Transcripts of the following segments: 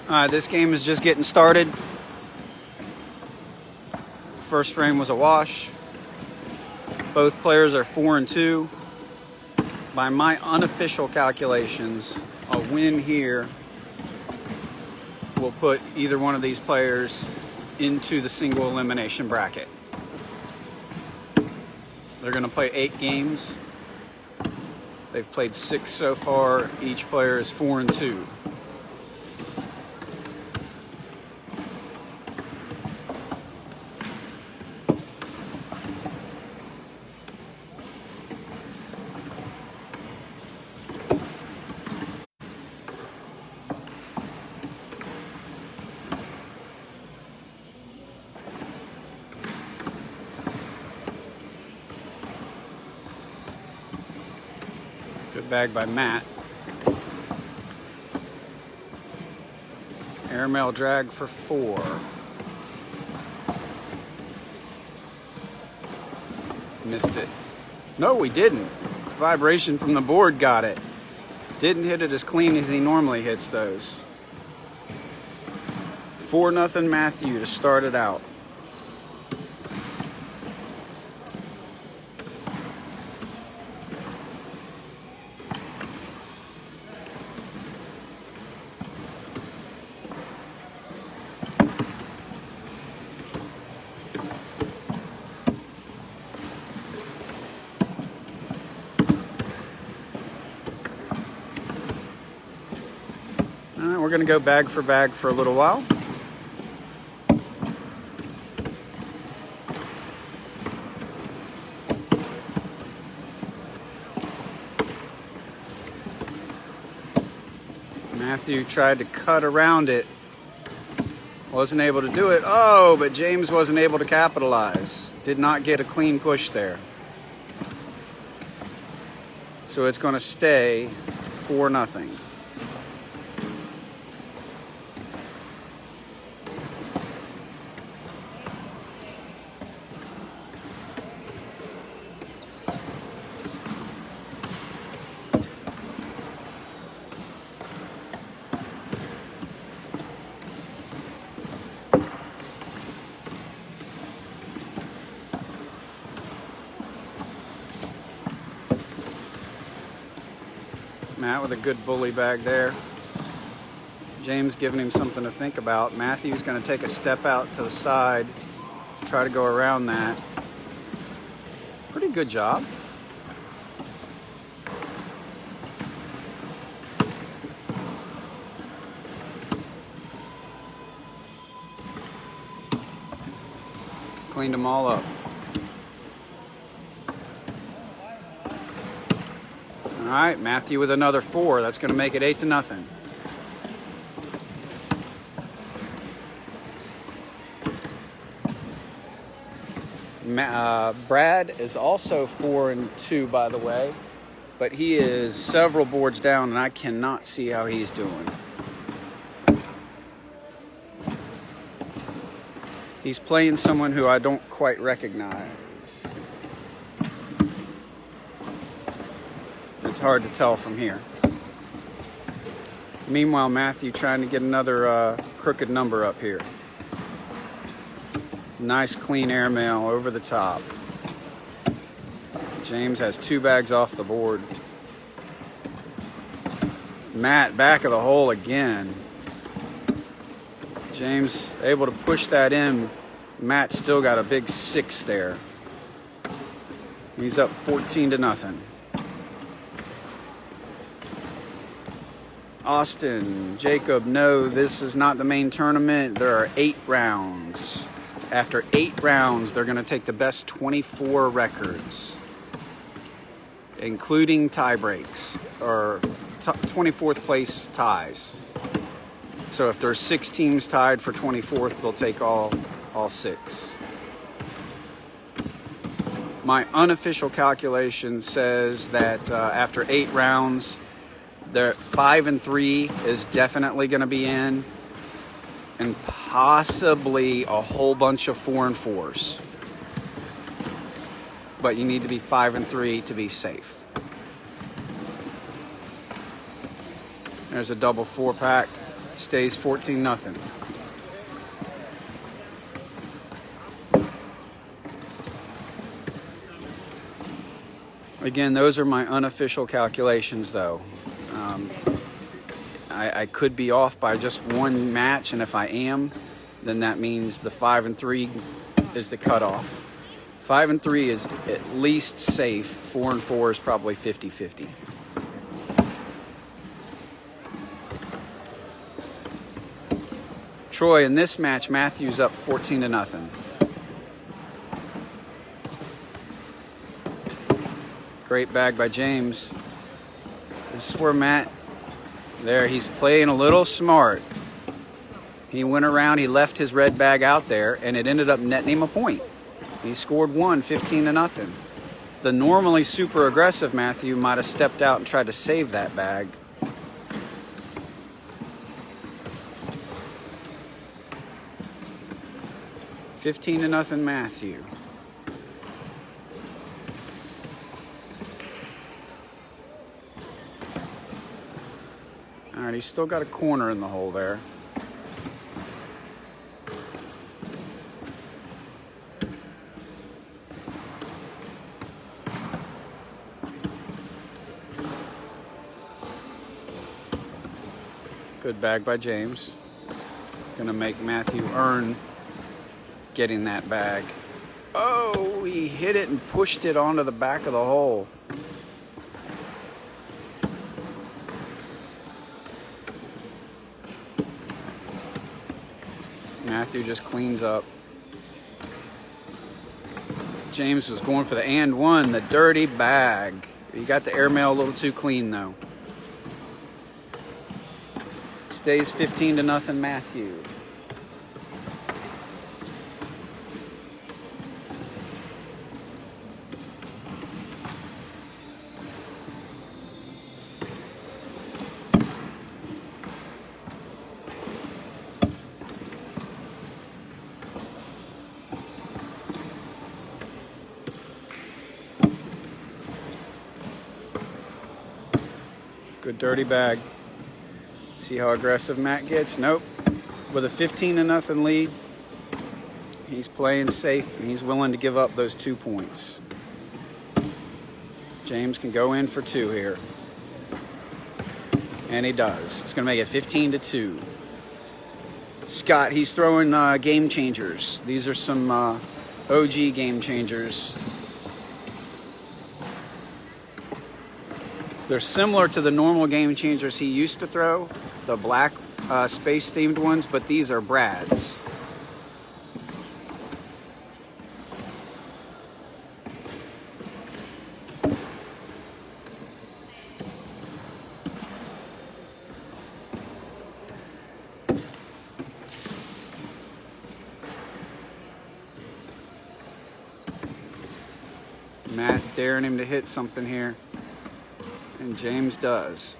This game is just getting started. First frame was a wash. Both players are 4-2. By my unofficial calculations, a win here will put either one of these players into the single elimination bracket. They're going to play 8 games. They've played 6 so far. Each player is 4-2. Good bag by Matt. Airmail drag for 4. Missed it. No, he didn't. Vibration from the board got it. Didn't hit it as clean as he normally hits those. 4-0 Matthew to start it out. We're going to go bag for a little while. Matthew tried to cut around it. Wasn't able to do it. Oh, but James wasn't able to capitalize. Did not get a clean push there. So it's going to stay 4-0. Matt with a good bully bag there. James giving him something to think about. Matthew's going to take a step out to the side, try to go around that. Pretty good job. Cleaned them all up. All right, Matthew with another 4. That's going to make it 8-0. Brad is also 4-2, by the way, but he is several boards down, and I cannot see how he's doing. He's playing someone who I don't quite recognize. It's hard to tell from here. Meanwhile, Matthew trying to get another crooked number up here. Nice clean airmail over the top. James has 2 bags off the board. Matt back of the hole again. James able to push that in. Matt still got a big 6 there. He's up 14-0. Austin, Jacob, no, this is not the main tournament. There are 8 rounds. After 8 rounds, they're going to take the best 24 records, including tie breaks, or 24th place ties. So if there's 6 teams tied for 24th, they'll take all 6. My unofficial calculation says that after 8 rounds, 5-3 is definitely going to be in, and possibly a whole bunch of 4-4s. But you need to be 5-3 to be safe. There's a double 4-pack. Stays 14-0. Again, those are my unofficial calculations, though. I could be off by just one match, and if I am, then that means the 5-3 is the cutoff. 5-3 is at least safe. 4-4 is probably 50-50. Troy, in this match, Matthew's up 14-0. Great bag by James. This is where Matt, there, he's playing a little smart. He went around, he left his red bag out there, and it ended up netting him a point. He scored 15-0. The normally super aggressive Matthew might have stepped out and tried to save that bag. $15-0 Matthew. All right, he's still got a corner in the hole there. Good bag by James. Gonna make Matthew earn getting that bag. Oh, he hit it and pushed it onto the back of the hole. Matthew just cleans up. James was going for the and one, the dirty bag. He got the airmail a little too clean, though. Stays 15-0 Matthew. Good dirty bag. See how aggressive Matt gets? Nope. With a 15-0 lead, he's playing safe and he's willing to give up those 2 points. James can go in for 2 here. And he does. It's going to make it 15-2. Scott, he's throwing game changers. These are some OG game changers. They're similar to the normal game changers he used to throw, the black space-themed ones, but these are Brad's. Matt daring him to hit something here. And James does.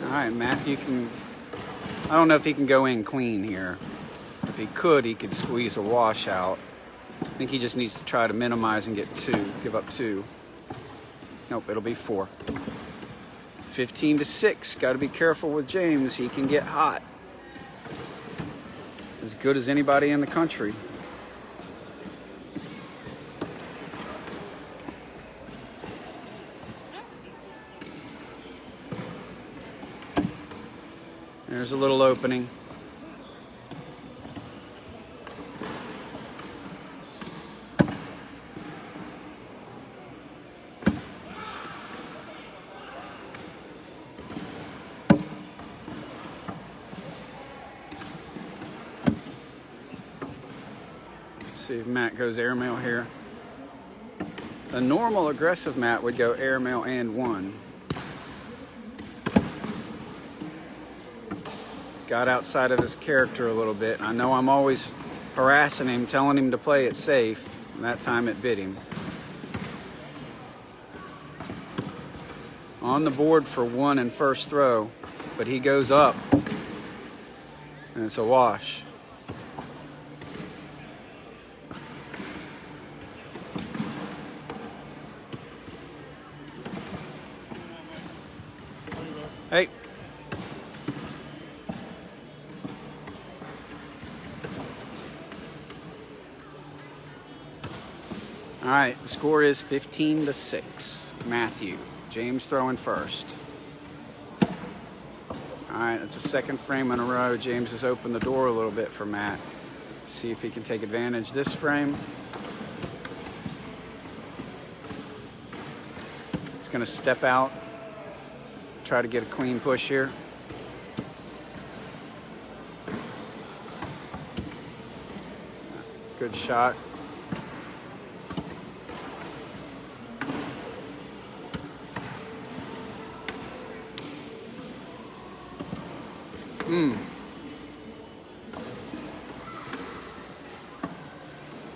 All right, Matthew can, I don't know if he can go in clean here. If he could squeeze a washout. I think he just needs to try to minimize and get 2, give up 2. Nope, it'll be 4. 15-6. Got to be careful with James. He can get hot. As good as anybody in the country. There's a little opening. See if Matt goes airmail here. A normal aggressive Matt would go airmail and 1. Got outside of his character a little bit. I know I'm always harassing him, telling him to play it safe. And that time it bit him. On the board for 1 in first throw, but he goes up. And it's a wash. Hey. All right, the score is 15-6. Matthew. James throwing first. All right, that's a second frame in a row. James has opened the door a little bit for Matt. See if he can take advantage this frame. He's going to step out, try to get a clean push here. Good shot.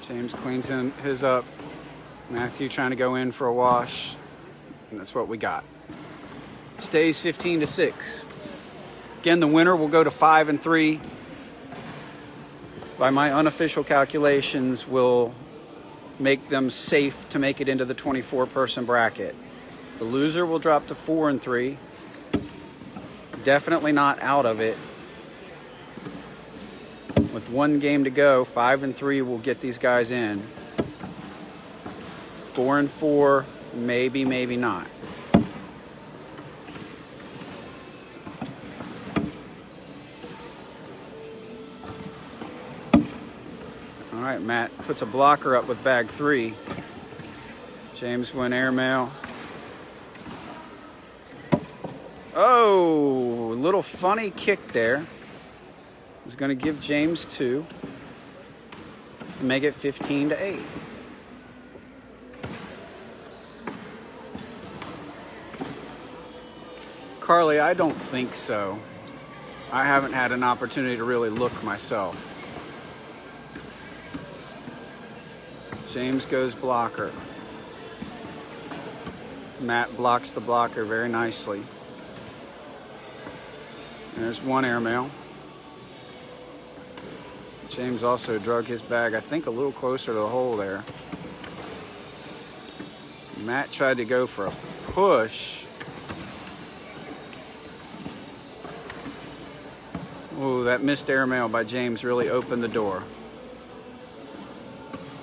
James cleans his up. Matthew trying to go in for a wash. And that's what we got. Stays 15-6. Again, the winner will go to 5-3. By my unofficial calculations, will make them safe to make it into the 24-person bracket. The loser will drop to 4-3. Definitely not out of it. With one game to go, 5-3 will get these guys in. 4-4, maybe, maybe not. All right, Matt puts a blocker up with bag 3. James went airmail. Oh, little funny kick there. Is going to give James 2 and make it 15-8. Carly, I don't think so. I haven't had an opportunity to really look myself. James goes blocker. Matt blocks the blocker very nicely. There's one airmail. James also drug his bag, I think, a little closer to the hole there. Matt tried to go for a push. Ooh, that missed airmail by James really opened the door.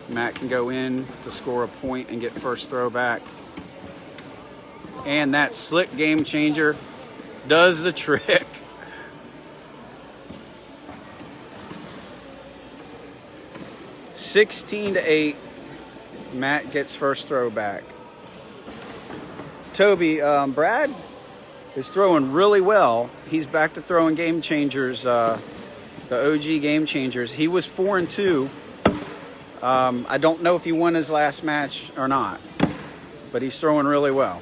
Matt can go in to score a point and get first throw back. And that slick game changer does the trick. (16-8). Matt gets first throw back. Toby, Brad is throwing really well. He's back to throwing game changers, the OG game changers. He was 4-2. I don't know if he won his last match or not, but he's throwing really well.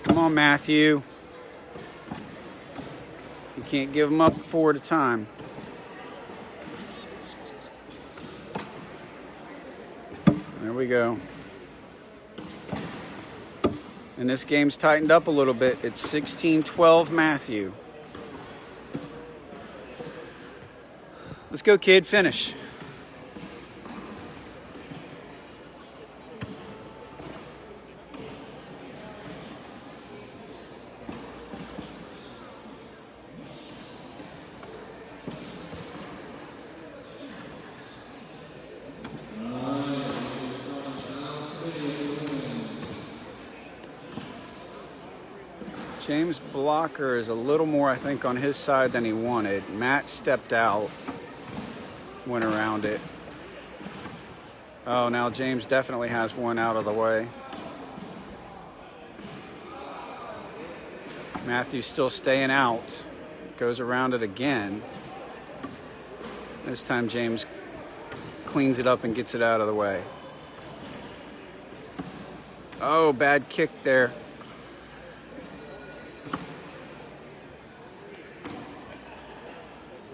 Come on, Matthew. You can't give them up 4 at a time. There we go. And this game's tightened up a little bit. It's 16-12 Matthew. Let's go, kid. Finish. James' blocker is a little more, I think, on his side than he wanted. Matt stepped out, went around it. Oh, now James definitely has one out of the way. Matthew's still staying out. Goes around it again. This time James cleans it up and gets it out of the way. Oh, bad kick there.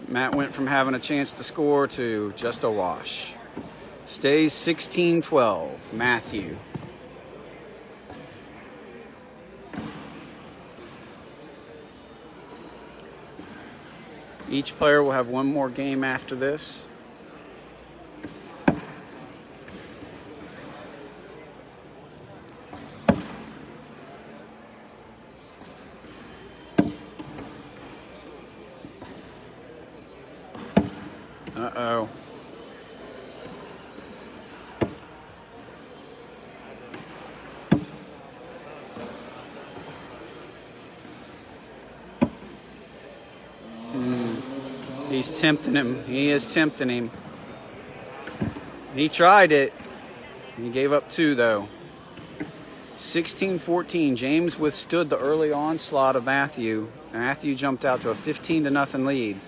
Matt went from having a chance to score to just a wash. Stays 16-12, Matthew. Each player will have one more game after this. He's tempting him. He is tempting him. He tried it. He gave up 2 though. 16-14. James withstood the early onslaught of Matthew. Matthew jumped out to a 15-0 lead.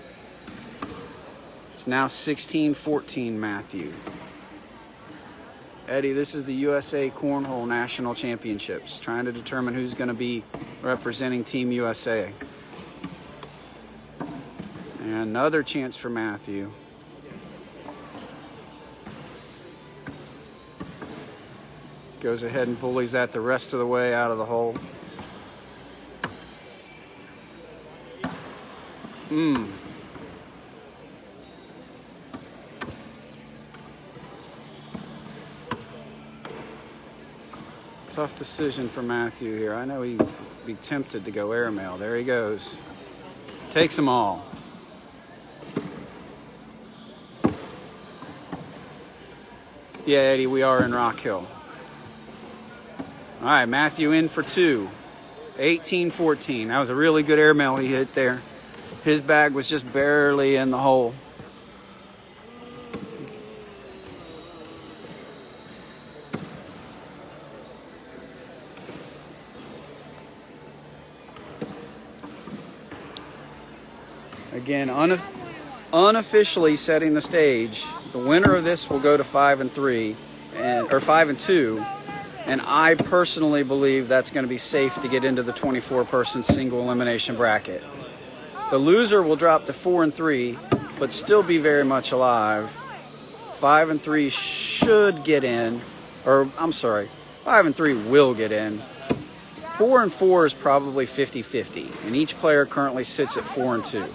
It's now 16-14 Matthew. Eddie, this is the USA Cornhole National Championships, trying to determine who's going to be representing Team USA. And another chance for Matthew. Goes ahead and bullies that the rest of the way out of the hole. Tough decision for Matthew here. I know he'd be tempted to go airmail. There he goes. Takes them all. Yeah, Eddie, we are in Rock Hill. All right, Matthew in for 2. 18-14. That was a really good airmail he hit there. His bag was just barely in the hole. Again, unofficially setting the stage. The winner of this will go to 5-3, or 5-2. And I personally believe that's going to be safe to get into the 24-person single elimination bracket. The loser will drop to 4-3, but still be very much alive. 5-3 should get in, or I'm sorry, 5-3 will get in. 4-4 is probably 50-50, and each player currently sits at 4-2.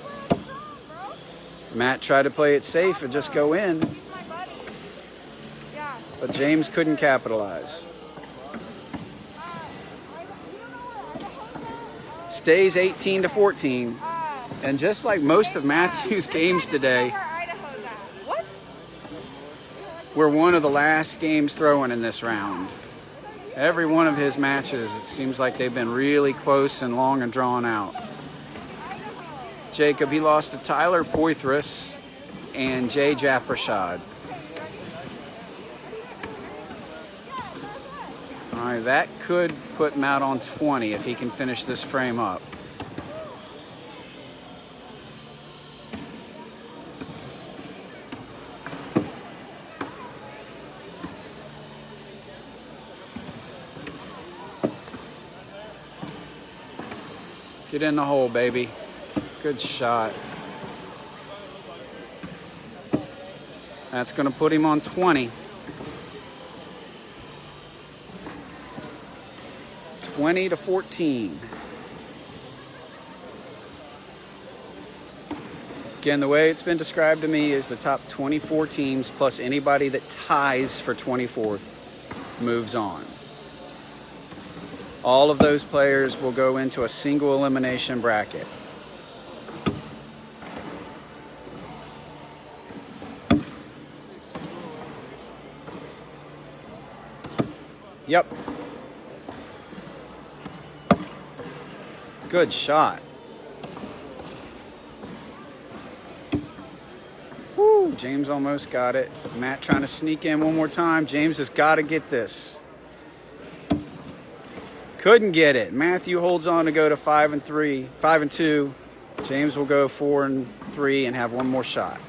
Matt tried to play it safe and just go in, but James couldn't capitalize. Stays 18-14, and just like most of Matthew's games today, we're one of the last games throwing in this round. Every one of his matches, it seems like they've been really close and long and drawn out. Jacob, he lost to Tyler Poitras and Jay Japrashad. All right, that could put him out on 20 if he can finish this frame up. Get in the hole, baby. Good shot. That's going to put him on 20. 20-14. Again, the way it's been described to me is the top 24 teams plus anybody that ties for 24th moves on. All of those players will go into a single elimination bracket. Yep. Good shot. Woo, James almost got it. Matt trying to sneak in one more time. James has got to get this. Couldn't get it. Matthew holds on to go to 5-2. James will go 4-3 and have one more shot.